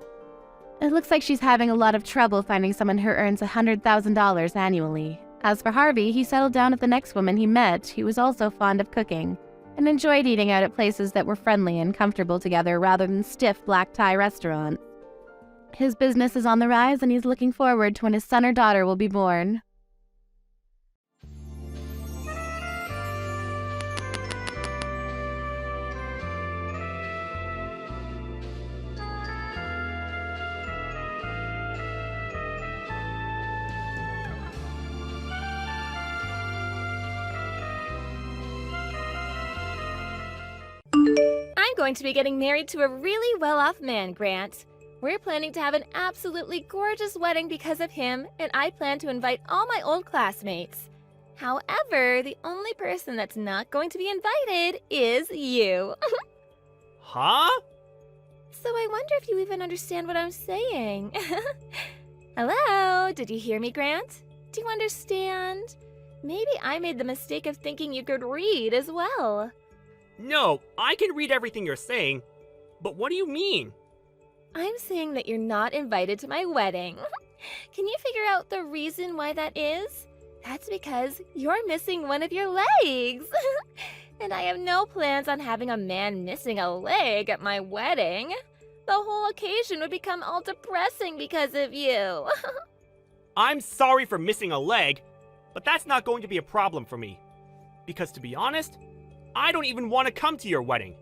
it looks like she's having a lot of trouble finding someone who earns $100,000 annually. As for Harvey, he settled down with the next woman he met, who was also fond of cooking, and enjoyed eating out at places that were friendly and comfortable together rather than stiff black-tie restaurants. His business is on the rise, and he's looking forward to when his son or daughter will be born. I'm going to be getting married to a really well-off man, Grant. We're planning to have an absolutely gorgeous wedding because of him, and I plan to invite all my old classmates. However, the only person that's not going to be invited is you. Huh? So I wonder if you even understand what I'm saying. Hello? Did you hear me, Grant? Do you understand? Maybe I made the mistake of thinking you could read as well. No, I can read everything you're saying, but what do you mean? I'm saying that you're not invited to my wedding. Can you figure out the reason why that is? That's because you're missing one of your legs. And I have no plans on having a man missing a leg at my wedding. The whole occasion would become all depressing because of you. I'm sorry for missing a leg, but that's not going to be a problem for me. Because to be honest, I don't even want to come to your wedding.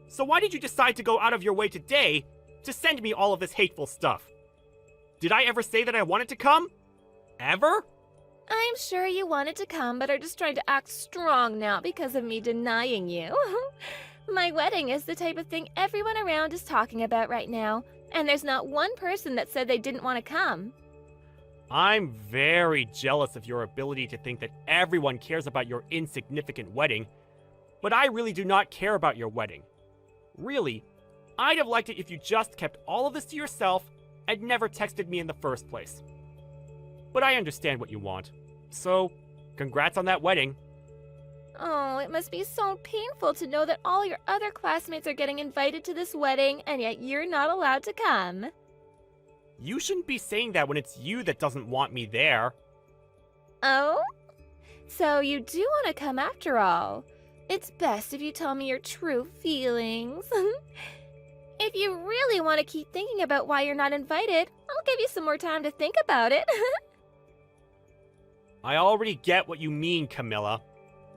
So why did you decide to go out of your way today to send me all of this hateful stuff? Did I ever say that I wanted to come? Ever? I'm sure you wanted to come, but are just trying to act strong now because of me denying you. My wedding is the type of thing everyone around is talking about right now, and there's not one person that said they didn't want to come. I'm very jealous of your ability to think that everyone cares about your insignificant wedding, but I really do not care about your wedding. Really, I'd have liked it if you just kept all of this to yourself and never texted me in the first place. But I understand what you want, so congrats on that wedding. Oh, it must be so painful to know that all your other classmates are getting invited to this wedding, and yet you're not allowed to come. You shouldn't be saying that when it's you that doesn't want me there. Oh? So you do want to come after all. It's best if you tell me your true feelings. If you really want to keep thinking about why you're not invited, I'll give you some more time to think about it. I already get what you mean, Camila.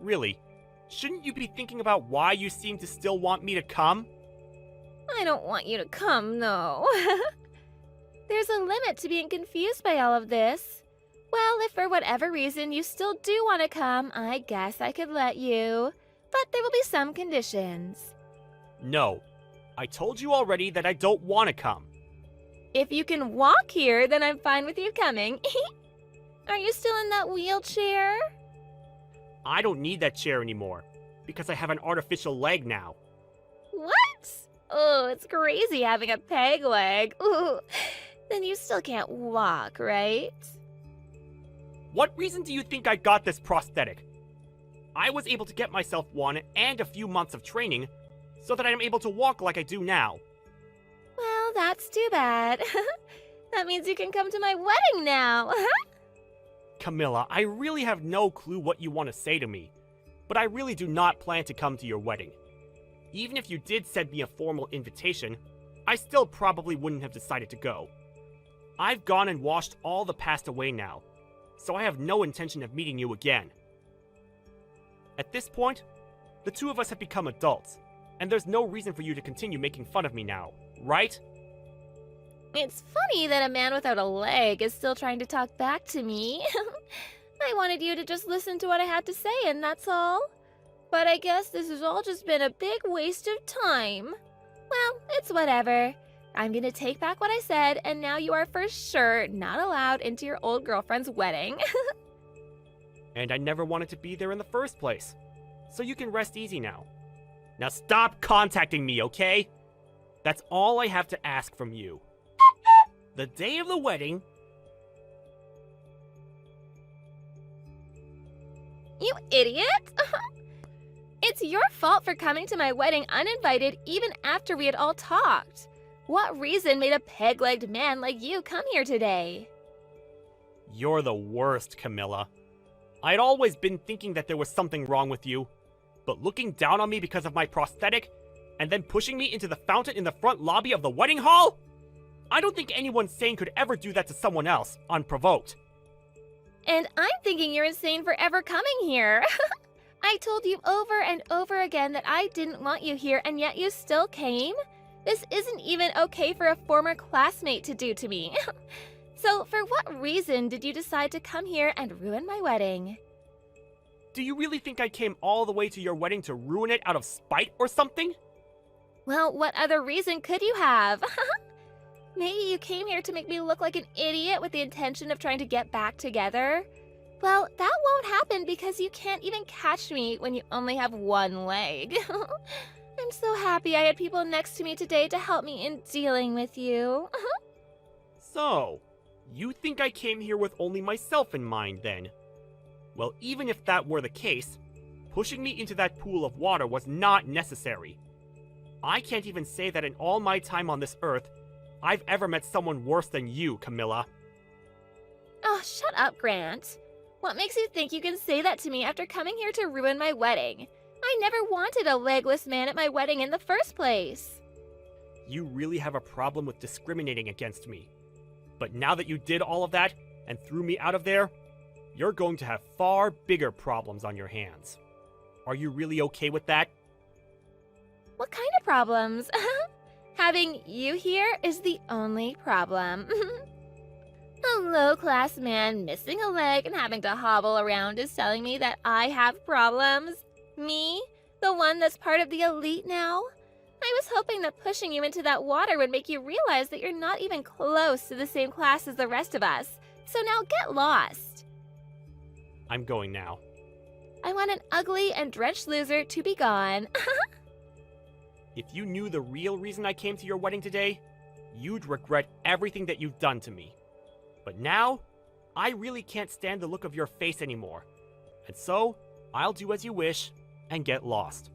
Really, shouldn't you be thinking about why you seem to still want me to come? I don't want you to come, no. There's a limit to being confused by all of this. Well, if for whatever reason you still do want to come, I guess I could let you. But there will be some conditions. No, I told you already that I don't want to come. If you can walk here, then I'm fine with you coming. Are you still in that wheelchair? I don't need that chair anymore, because I have an artificial leg now. What? Oh, it's crazy having a peg leg. Ooh. Then you still can't walk, right? What reason do you think I got this prosthetic? I was able to get myself one and a few months of training so that I am able to walk like I do now. Well, that's too bad. That means you can come to my wedding now. Camila, I really have no clue what you want to say to me, but I really do not plan to come to your wedding. Even if you did send me a formal invitation, I still probably wouldn't have decided to go. I've gone and washed all the past away now, so I have no intention of meeting you again. At this point, the two of us have become adults, and there's no reason for you to continue making fun of me now, right? It's funny that a man without a leg is still trying to talk back to me. I wanted you to just listen to what I had to say, and that's all. But I guess this has all just been a big waste of time. Well, it's whatever. I'm gonna take back what I said, and now you are for sure not allowed into your old girlfriend's wedding. And I never wanted to be there in the first place, so you can rest easy now. Now stop contacting me, okay? That's all I have to ask from you. The day of the wedding... You idiot! It's your fault for coming to my wedding uninvited even after we had all talked. What reason made a peg-legged man like you come here today? You're the worst, Camila. I'd always been thinking that there was something wrong with you, but looking down on me because of my prosthetic, and then pushing me into the fountain in the front lobby of the wedding hall? I don't think anyone sane could ever do that to someone else, unprovoked. And I'm thinking you're insane for ever coming here. I told you over and over again that I didn't want you here, and yet you still came? This isn't even okay for a former classmate to do to me. So for what reason did you decide to come here and ruin my wedding? Do you really think I came all the way to your wedding to ruin it out of spite or something? Well, what other reason could you have? Maybe you came here to make me look like an idiot with the intention of trying to get back together? Well, that won't happen because you can't even catch me when you only have one leg. I'm so happy I had people next to me today to help me in dealing with you. So, you think I came here with only myself in mind then? Well, even if that were the case, pushing me into that pool of water was not necessary. I can't even say that in all my time on this earth, I've ever met someone worse than you, Camila. Oh, shut up, Grant. What makes you think you can say that to me after coming here to ruin my wedding? I never wanted a legless man at my wedding in the first place. You really have a problem with discriminating against me. But now that you did all of that and threw me out of there, you're going to have far bigger problems on your hands. Are you really okay with that? What kind of problems? Having you here is the only problem. A low-class man missing a leg and having to hobble around is telling me that I have problems? Me? The one that's part of the elite now? I was hoping that pushing you into that water would make you realize that you're not even close to the same class as the rest of us. So now get lost. I'm going now. I want an ugly and drenched loser to be gone. If you knew the real reason I came to your wedding today, you'd regret everything that you've done to me. But now, I really can't stand the look of your face anymore. And so, I'll do as you wish and get lost.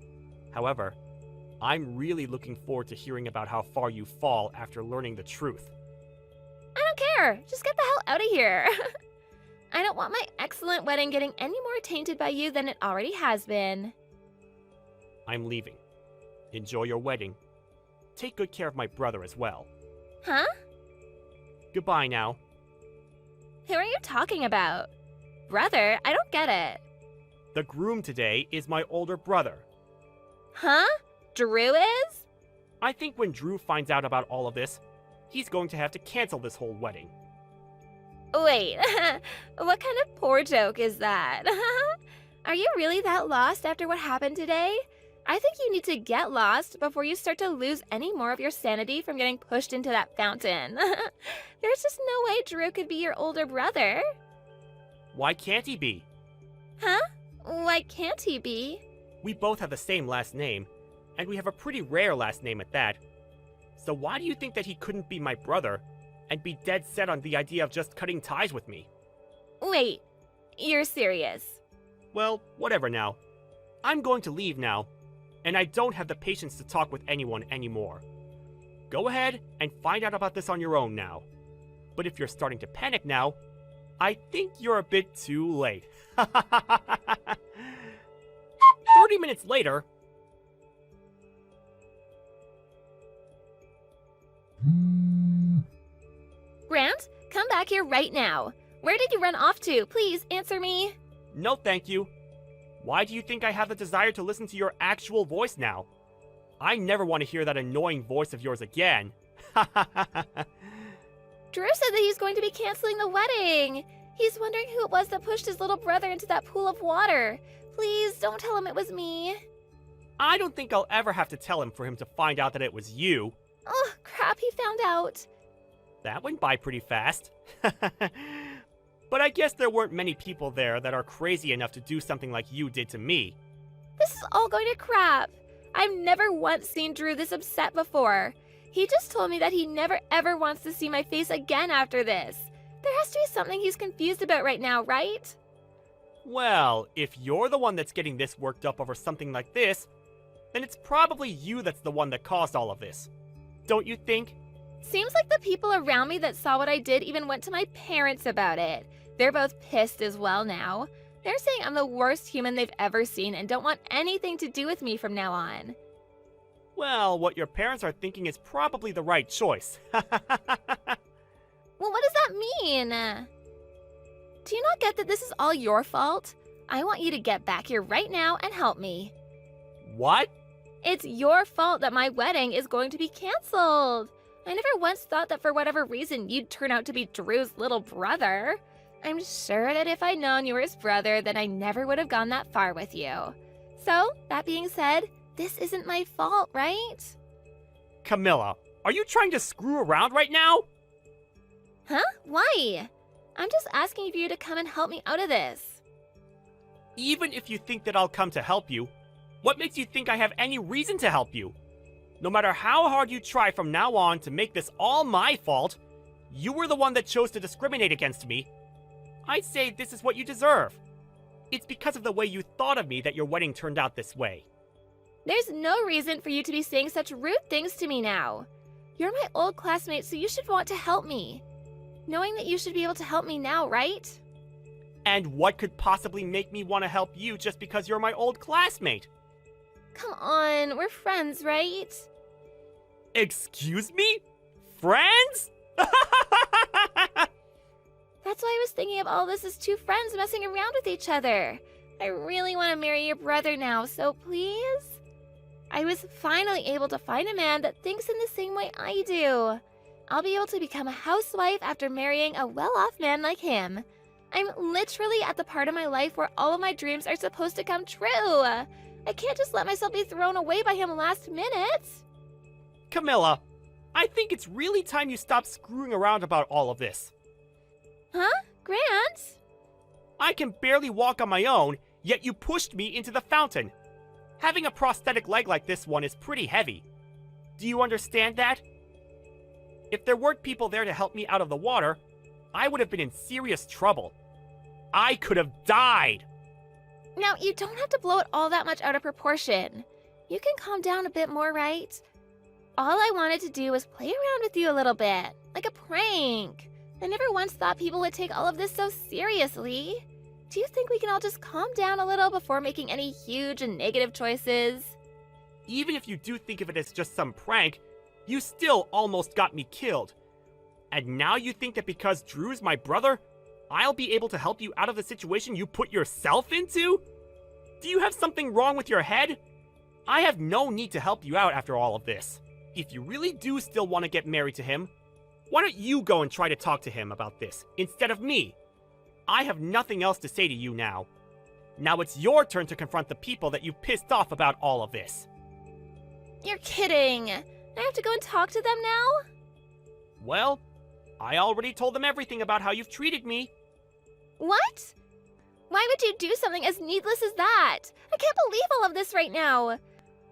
However, I'm really looking forward to hearing about how far you fall after learning the truth. I don't care. Just get the hell out of here. I don't want my excellent wedding getting any more tainted by you than it already has been. I'm leaving. Enjoy your wedding. Take good care of my brother as well. Huh? Goodbye now. Who are you talking about? Brother? I don't get it. The groom today is my older brother. Huh? Drew is? I think when Drew finds out about all of this, he's going to have to cancel this whole wedding. Wait, what kind of poor joke is that? Are you really that lost after what happened today? I think you need to get lost before you start to lose any more of your sanity from getting pushed into that fountain. There's just no way Drew could be your older brother. Why can't he be? Huh? Why can't he be? We both have the same last name, and we have a pretty rare last name at that. So why do you think that he couldn't be my brother and be dead set on the idea of just cutting ties with me? Wait, you're serious? Well, whatever now. I'm going to leave now, and I don't have the patience to talk with anyone anymore. Go ahead and find out about this on your own now. But if you're starting to panic now, I think you're a bit too late. 30 minutes later... Grant, come back here right now. Where did you run off to? Please answer me. No, thank you. Why do you think I have the desire to listen to your actual voice now? I never want to hear that annoying voice of yours again. Drew said that he's going to be canceling the wedding. He's wondering who it was that pushed his little brother into that pool of water. Please don't tell him it was me. I don't think I'll ever have to tell him for him to find out that it was you. Oh, crap, he found out. That went by pretty fast. But I guess there weren't many people there that are crazy enough to do something like you did to me. This is all going to crap. I've never once seen Drew this upset before. He just told me that he never ever wants to see my face again after this. There has to be something he's confused about right now, right? Well, if you're the one that's getting this worked up over something like this, then it's probably you that's the one that caused all of this. Don't you think? Seems like the people around me that saw what I did even went to my parents about it. They're both pissed as well now. They're saying I'm the worst human they've ever seen and don't want anything to do with me from now on. Well, what your parents are thinking is probably the right choice. Well, what does that mean? Do you not get that this is all your fault? I want you to get back here right now and help me. What? It's your fault that my wedding is going to be canceled. I never once thought that for whatever reason you'd turn out to be Drew's little brother. I'm sure that if I'd known you were his brother, then I never would have gone that far with you. So, that being said, this isn't my fault, right? Camila, are you trying to screw around right now? Huh? Why? I'm just asking for you to come and help me out of this. Even if you think that I'll come to help you, what makes you think I have any reason to help you? No matter how hard you try from now on to make this all my fault, you were the one that chose to discriminate against me. I'd say this is what you deserve. It's because of the way you thought of me that your wedding turned out this way. There's no reason for you to be saying such rude things to me now. You're my old classmate, so you should want to help me. Knowing that you should be able to help me now, right? And what could possibly make me want to help you just because you're my old classmate? Come on, we're friends, right? Excuse me? Friends? That's why I was thinking of all this as two friends messing around with each other. I really want to marry your brother now, so please? I was finally able to find a man that thinks in the same way I do. I'll be able to become a housewife after marrying a well-off man like him. I'm literally at the part of my life where all of my dreams are supposed to come true. I can't just let myself be thrown away by him last minute. Camila, I think it's really time you stop screwing around about all of this. Huh? Grant? I can barely walk on my own, yet you pushed me into the fountain. Having a prosthetic leg like this one is pretty heavy. Do you understand that? If there weren't people there to help me out of the water, I would have been in serious trouble. I could have died. Now, you don't have to blow it all that much out of proportion. You can calm down a bit more, right? All I wanted to do was play around with you a little bit, like a prank. I never once thought people would take all of this so seriously. Do you think we can all just calm down a little before making any huge and negative choices? Even if you do think of it as just some prank, you still almost got me killed. And now you think that because Drew's my brother, I'll be able to help you out of the situation you put yourself into? Do you have something wrong with your head? I have no need to help you out after all of this. If you really do still want to get married to him, why don't you go and try to talk to him about this instead of me? I have nothing else to say to you now. Now it's your turn to confront the people that you've pissed off about all of this. You're kidding. I have to go and talk to them now? Well, I already told them everything about how you've treated me. What? Why would you do something as needless as that? I can't believe all of this right now.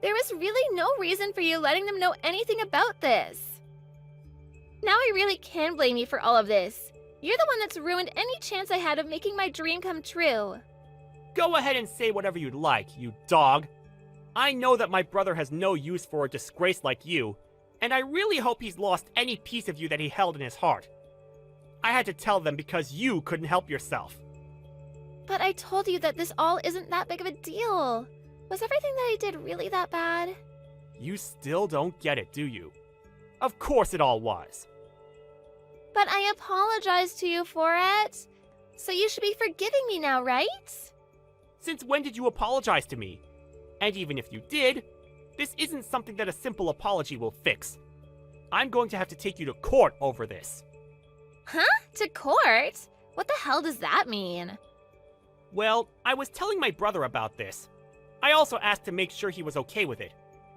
There was really no reason for you letting them know anything about this. Now I really can blame you for all of this. You're the one that's ruined any chance I had of making my dream come true. Go ahead and say whatever you'd like, you dog. I know that my brother has no use for a disgrace like you, and I really hope he's lost any piece of you that he held in his heart. I had to tell them because you couldn't help yourself. But I told you that this all isn't that big of a deal. Was everything that I did really that bad? You still don't get it, do you? Of course it all was. But I apologized to you for it. So you should be forgiving me now, right? Since when did you apologize to me? And even if you did, this isn't something that a simple apology will fix. I'm going to have to take you to court over this. Huh? To court? What the hell does that mean? Well, I was telling my brother about this. I also asked to make sure he was okay with it.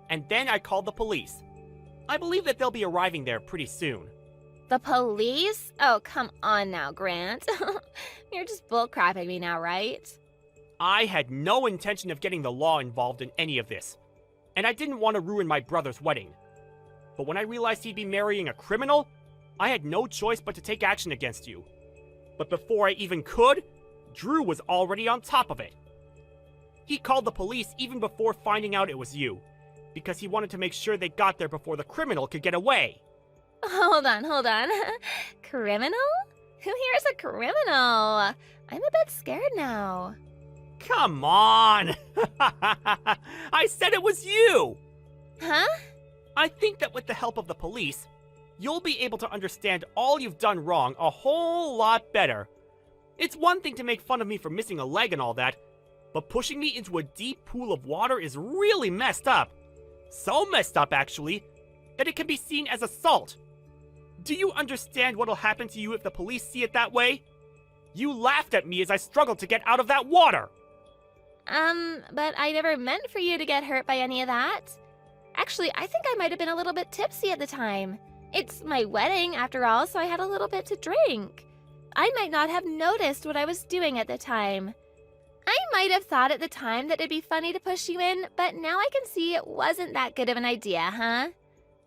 And then I called the police. I believe that they'll be arriving there pretty soon. The police? Oh, come on now, Grant. You're just bullcrapping me now, right? I had no intention of getting the law involved in any of this. And I didn't want to ruin my brother's wedding. But when I realized he'd be marrying a criminal, I had no choice but to take action against you. But before I even could, Drew was already on top of it. He called the police even before finding out it was you, because he wanted to make sure they got there before the criminal could get away. Hold on. Criminal? Who here is a criminal? I'm a bit scared now. Come on! I said it was you! Huh? I think that with the help of the police, you'll be able to understand all you've done wrong a whole lot better. It's one thing to make fun of me for missing a leg and all that, but pushing me into a deep pool of water is really messed up. So messed up, actually, that it can be seen as assault. Do you understand what'll happen to you if the police see it that way? You laughed at me as I struggled to get out of that water! But I never meant for you to get hurt by any of that. Actually, I think I might have been a little bit tipsy at the time. It's my wedding, after all, so I had a little bit to drink. I might not have noticed what I was doing at the time. I might have thought at the time that it'd be funny to push you in, but now I can see it wasn't that good of an idea, huh?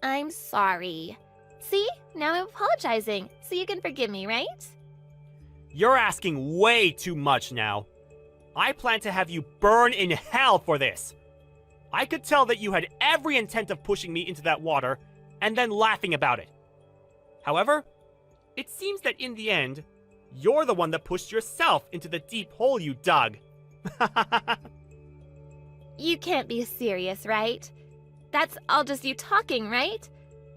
I'm sorry. See? Now I'm apologizing, so you can forgive me, right? You're asking way too much now. I plan to have you burn in hell for this. I could tell that you had every intent of pushing me into that water and then laughing about it. However, it seems that in the end, you're the one that pushed yourself into the deep hole you dug. You can't be serious, right? That's all just you talking, right?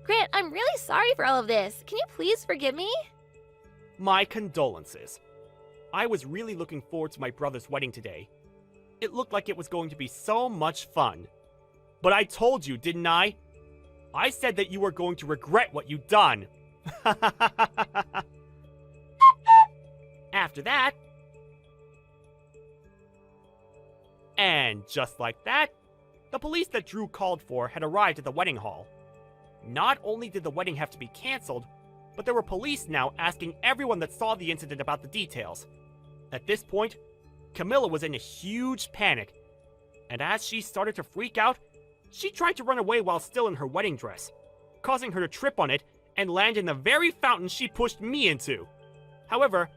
Grant, I'm really sorry for all of this. Can you please forgive me? My condolences. I was really looking forward to my brother's wedding today. It looked like it was going to be so much fun. But I told you, didn't I? I said that you were going to regret what you'd done. After that... And just like that, the police that Drew called for had arrived at the wedding hall. Not only did the wedding have to be cancelled, but there were police now asking everyone that saw the incident about the details. At this point, Camila was in a huge panic, and as she started to freak out, she tried to run away while still in her wedding dress, causing her to trip on it and land in the very fountain she pushed me into. However,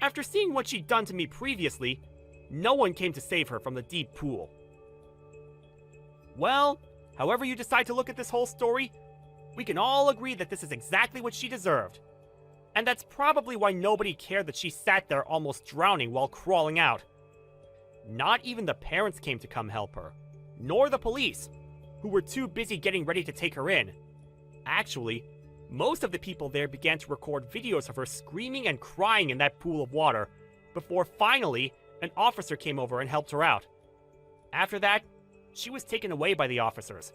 after seeing what she'd done to me previously, no one came to save her from the deep pool. Well, however you decide to look at this whole story, we can all agree that this is exactly what she deserved. And that's probably why nobody cared that she sat there almost drowning while crawling out. Not even the parents came to come help her, nor the police, who were too busy getting ready to take her in. Actually, most of the people there began to record videos of her screaming and crying in that pool of water, before finally, an officer came over and helped her out. After that, she was taken away by the officers,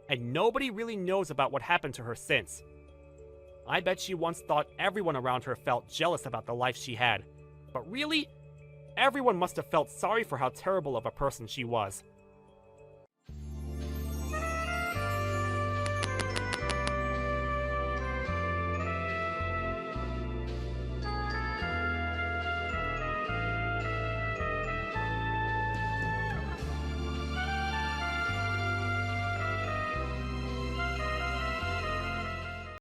and nobody really knows about what happened to her since. I bet she once thought everyone around her felt jealous about the life she had, but really, everyone must have felt sorry for how terrible of a person she was.